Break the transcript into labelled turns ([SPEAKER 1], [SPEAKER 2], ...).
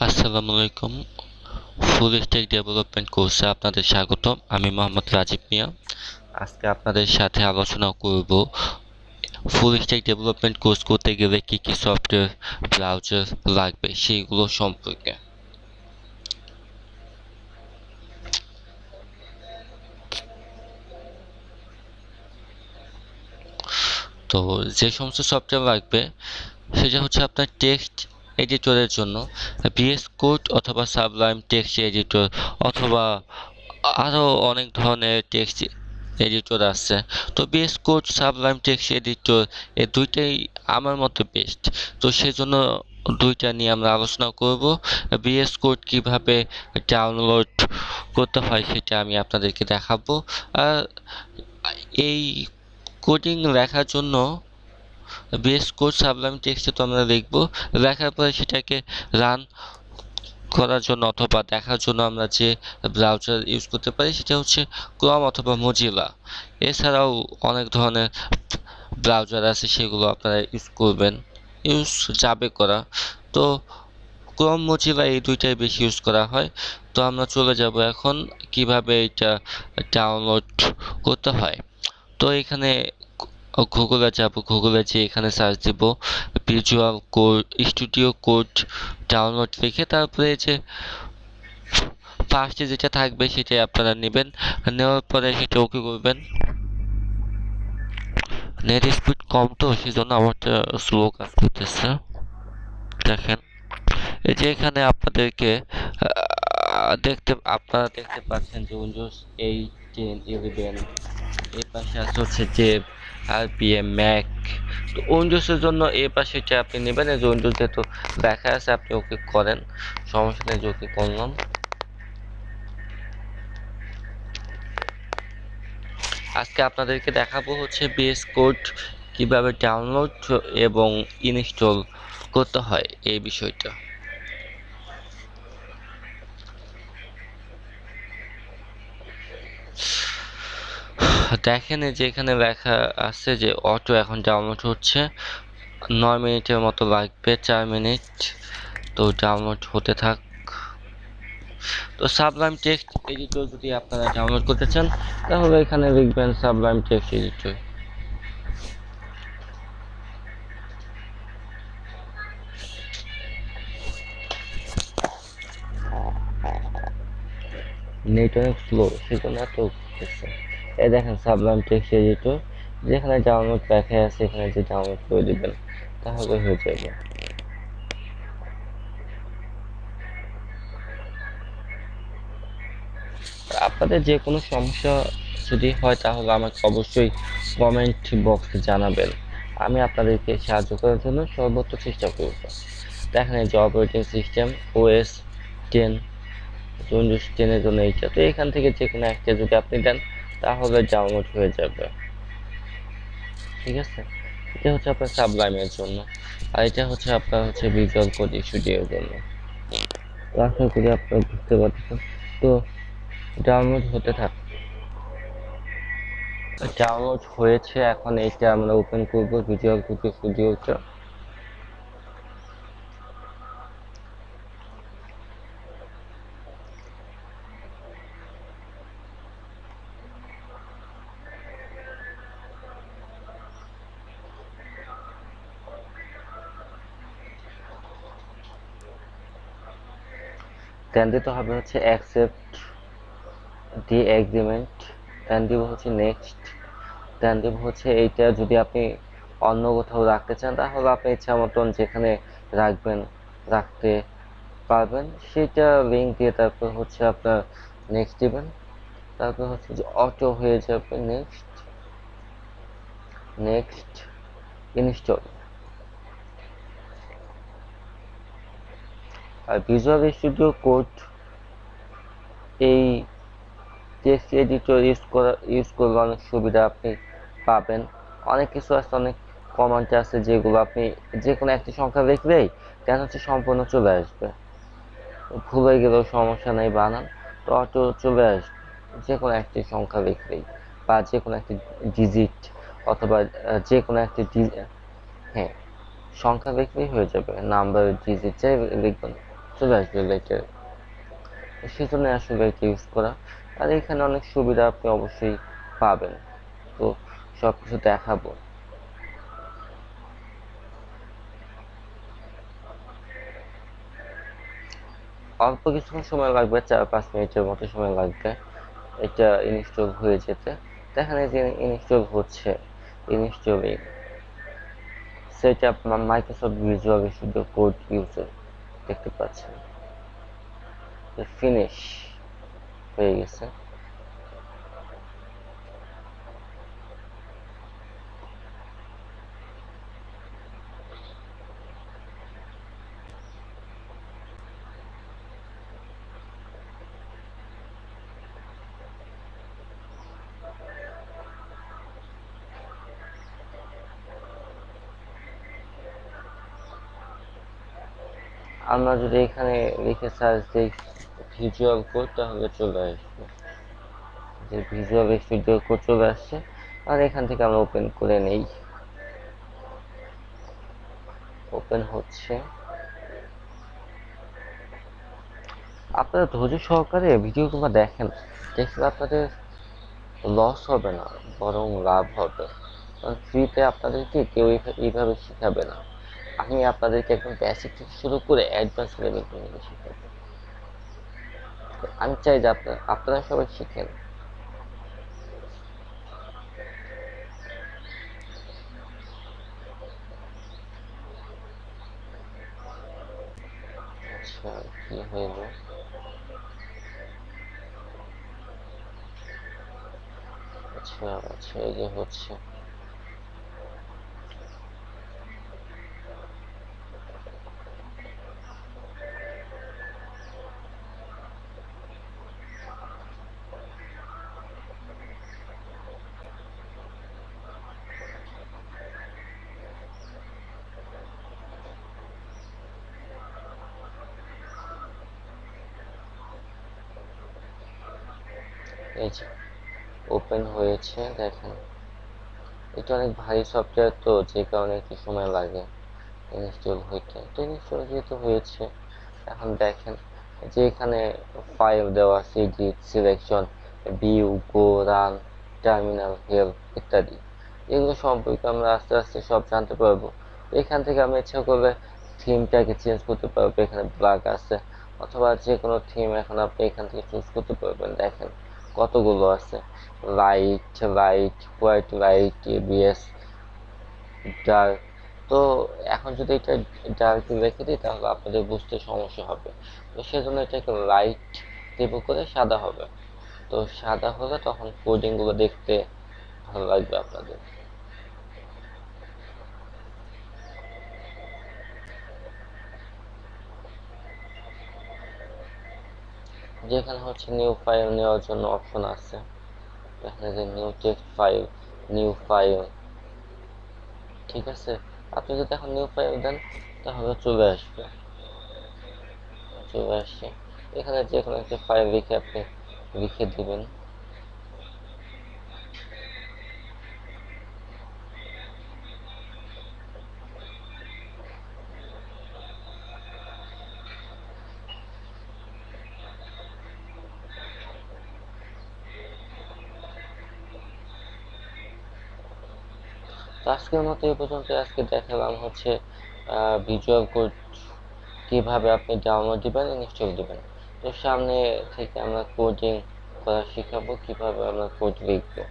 [SPEAKER 1] আসসালামু আলাইকুম। Full stack development কোর্সে আপনাদের স্বাগতম। আমি মোহাম্মদ রাজীব মিয়া। আজকে আপনাদের সাথে আলোচনা করব ফুল স্ট্যাক ডেভেলপমেন্ট কোর্স করতে গেলে কি কি সফটওয়্যার ব্রাউজার লাগবে সেইগুলো সম্পর্কে। তো যে সমস্ত সফটওয়্যার লাগবে সেটা হচ্ছে আপনার টেক্সট এডিটরের জন্য ভিএস কোড অথবা সাবলাইম টেক্সট এডিটর অথবা আরও অনেক ধরনের টেক্সট এডিটর আছে। তো VS code Sublime text editor এই দুইটাই আমার মতে বেস্ট। তো সেজন্য দুইটা নিয়ে আমরা আলোচনা করব। ভিএস কোড কিভাবে ডাউনলোড করতে হয় সেটা আমি আপনাদেরকে দেখাবো। আর এই কোডিং লেখার জন্য ভিএস কোড সাবলাইম টেক্সটে তো আমরা লিখব, লেখার পরে সেটাকে রান করার জন্য অথবা দেখার জন্য আমরা যে ব্রাউজার ইউজ করতে পারি সেটা হচ্ছে ক্রোম অথবা মজিলা। এছাড়াও অনেক ধরনের ব্রাউজার আছে, সেগুলো আপনারা ইউজ করবেন, ইউজ যাবে করা। তো ক্রোম মজিলা এই দুইটাই বেশি ইউজ করা হয়। তো আমরা চলে যাব এখন কিভাবে এটা ডাউনলোড করতে হয়। তো এখানে গুগলে যাব, গুগলে যে এখানে সার্চ দিব visual code studio code download লিখে, তারপরে যে ফার্স্টে যেটা থাকবে সেটাই আপনারা নেবেন। নেওয়ার পরে সেটা ওকে করবেন। নেট স্পিড কম তো সেজন্য আমারটা স্লো কাজ করতেছে। দেখেন এই যে এখানে আপনাদেরকে আপনারা দেখতে পাচ্ছেন যে উইন্ডোজ 8 10 11 এর পাশে আছে হচ্ছে যে আরপিএম ম্যাক। তো উইন্ডোজের জন্য এই পাশেটা আপনি নেবেন। এই যে উইন্ডোজ যেহেতু দেখা আছে আপনি ওকে করেন, সমস্যা নেই, যে ওকে করলাম। আজকে আপনাদেরকে দেখাবো হচ্ছে ভিএস কোড কিভাবে ডাউনলোড এবং ইনস্টল করতে হয় এই বিষয়টা। দেখেন এই যে এখানে লেখা আছে যে অটো এখন ডাউনলোড হচ্ছে, 9 মিনিটের মতো লাগবে, 4 মিনিট। তো ডাউনলোড হতে থাক। তো সাবলাইম টেক্সট এডিটর যদি আপনারা ডাউনলোড করতে চান তাহলে এখানে লিখবেন সাবলাইম টেক্সট এডিটর। নেট অনেক স্লো সেজন্য এত হচ্ছে। এই দেখেন সাবলাইম টেক্সট এডিটর, যেখানে ডাউনলোড লেখা আছে এখানে যে ডাউনলোড করে দিবেন তাহলে হয়ে যাবে। আপনাদের যে কোনো সমস্যা যদি হয় তাহলে আমাকে অবশ্যই কমেন্ট বক্সে জানাবেন, আমি আপনাদেরকে সাহায্য করার জন্য সর্বোচ্চ চেষ্টা করব। দেখেন এই যে অপারেটিং সিস্টেম ওএস 10, উইন্ডোজ 10 এর জন্য এইটা। তো এখান থেকে যে কোনো একটা যদি আপনি দেন তাহলে ডাউনলোড হয়ে যাবে। ঠিক আছে, এটা হচ্ছে আপনার সাবলাইমের জন্য, আর এটা হচ্ছে আপনার হচ্ছে ভিজুয়াল কোড স্টুডিওর জন্য। তো আশা করি আপনারা বুঝতে পারছেন। তো ডাউনলোড হতে থাক। ডাউনলোড হয়েছে, এখন এইটা আমরা ওপেন করব ভিজুয়াল কোড স্টুডিওটা। দেন দিতে হবে হচ্ছে অ্যাকসেপ্ট দি এগ্রিমেন্ট, দেন দিব হচ্ছে নেক্সট, দেন দিব হচ্ছে এইটা যদি আপনি অন্য কোথাও রাখতে চান তাহলে আপনি ইচ্ছা মতন যেখানে রাখবেন রাখতে পারবেন, সেটা লিঙ্ক দিয়ে তারপর হচ্ছে আপনার নেক্সট দিবেন। তারপর হচ্ছে যে অটো হয়ে যাবে, নেক্সট নেক্সট ইনস্টল। আর ভিজুয়াল স্টুডিও কোড এই টেক্সট এডিটর ইউজ করলে অনেক সুবিধা আপনি পাবেন। অনেক কিছু আছে, অনেক কমান্ড আছে যেগুলো আপনি যে কোনো একটি সংখ্যা লিখলেই কেন হচ্ছে সম্পূর্ণ চলে আসবে, ভুল হয়ে গেলেও সমস্যা নেই, বানান তো অটো চলে আসবে যে কোনো একটি সংখ্যা লিখলেই, বা যে কোনো একটি ডিজিট অথবা যে কোনো একটি হ্যাঁ সংখ্যা লিখলেই হয়ে যাবে, নাম্বার ডিজিট যাই লিখবেন চলে আসবে লাইটের, সেজন্য আসলে এটা ইউজ করা। আর এখানে অনেক সুবিধা আপনি অবশ্যই পাবেন, তো সব কিছু দেখাবো। অল্প কিছুক্ষণ সময় লাগবে, 4-5 মিনিটের মতো সময় লাগবে এটা ইনস্টল হয়ে যেতে। দেখেন এই যে ইনস্টল হচ্ছে, installing set up Microsoft visual studio code user, দেখতে পাচ্ছেন ফিনিশ হয়ে গেছে। আমরা যদি এখানে লিখে সার্চ দিই ভিজুয়াল কোড, তাহলে চলে আসবে যে ভিজুয়াল স্টুডিও কোড চলে আসছে। আর এখান থেকে আমরা ওপেন করে নেই, ওপেন হচ্ছে। আপনারা ধৈর্য সহকারে ভিডিওগুলো দেখেন, দেখলে আপনাদের লস হবে না, বরং লাভ হবে। কারণ ফ্রিতে আপনাদেরকে কেউ এইভাবে শেখাবে না। আমি আপনাদেরকে একদম বেসিক থেকে শুরু করে অ্যাডভান্স লেভেল পর্যন্ত শেখাবো। আমি চাই যে আপনারা সবাই শিখেন। আচ্ছা, কি হইল? আচ্ছা আচ্ছা, এই যে হচ্ছে। এই যে ওপেন হয়েছে, দেখেন এটা অনেক ভারী সফটওয়্যার, তো যে কারণে একটু সময় লাগে ইনস্টল হইতে। তো ইনস্টল যেহেতু হয়েছে, এখন দেখেন যে এখানে ফাইল দেওয়া আছে, এডিট, সিলেকশন, ভিউ, গো, রান, টার্মিনাল, হেল্প ইত্যাদি। এগুলো সম্পর্কে আমরা আস্তে আস্তে সব জানতে পারবো। এখান থেকে আমি ইচ্ছা করলে থিমটাকে চেঞ্জ করতে পারবো, এখানে ব্ল্যাক আছে, অথবা যে কোনো থিম এখন আপনি এখান থেকে চুজ করতে পারবেন। দেখেন কতগুলো আছে, light, light, white light, ABS, dark. তো এখন যদি এটা ডার্ক রেখে দিই, তাহলে আপনাদের বুঝতে সমস্যা হবে। তো সেজন্য এটাকে লাইট দেবো করে সাদা হবে। তো সাদা হলে তখন কোডিং গুলো দেখতে ভালো লাগবে আপনাদের। যেখানে হচ্ছে নিউ ফাইল নেওয়ার জন্য অপশন আছে, এখানে যে new text file, new file, ঠিক আছে। আপনি যদি এখন নিউ ফাইল দেন, তাহলে চলে আসবে, চলে আসছে। এখানে যে কোনো একটা ফাইল লিখে আপনি লিখে দিবেন। তো আজকের মতো এই পর্যন্ত। আজকে দেখালাম হচ্ছে ভিজুয়াল কোড কিভাবে আপনি ডাউনলোড দিবেন, ইনস্টল দিবেন। তো সামনে থেকে আমরা কোডিং করা শিখাবো, কিভাবে আমরা কোড লিখবো।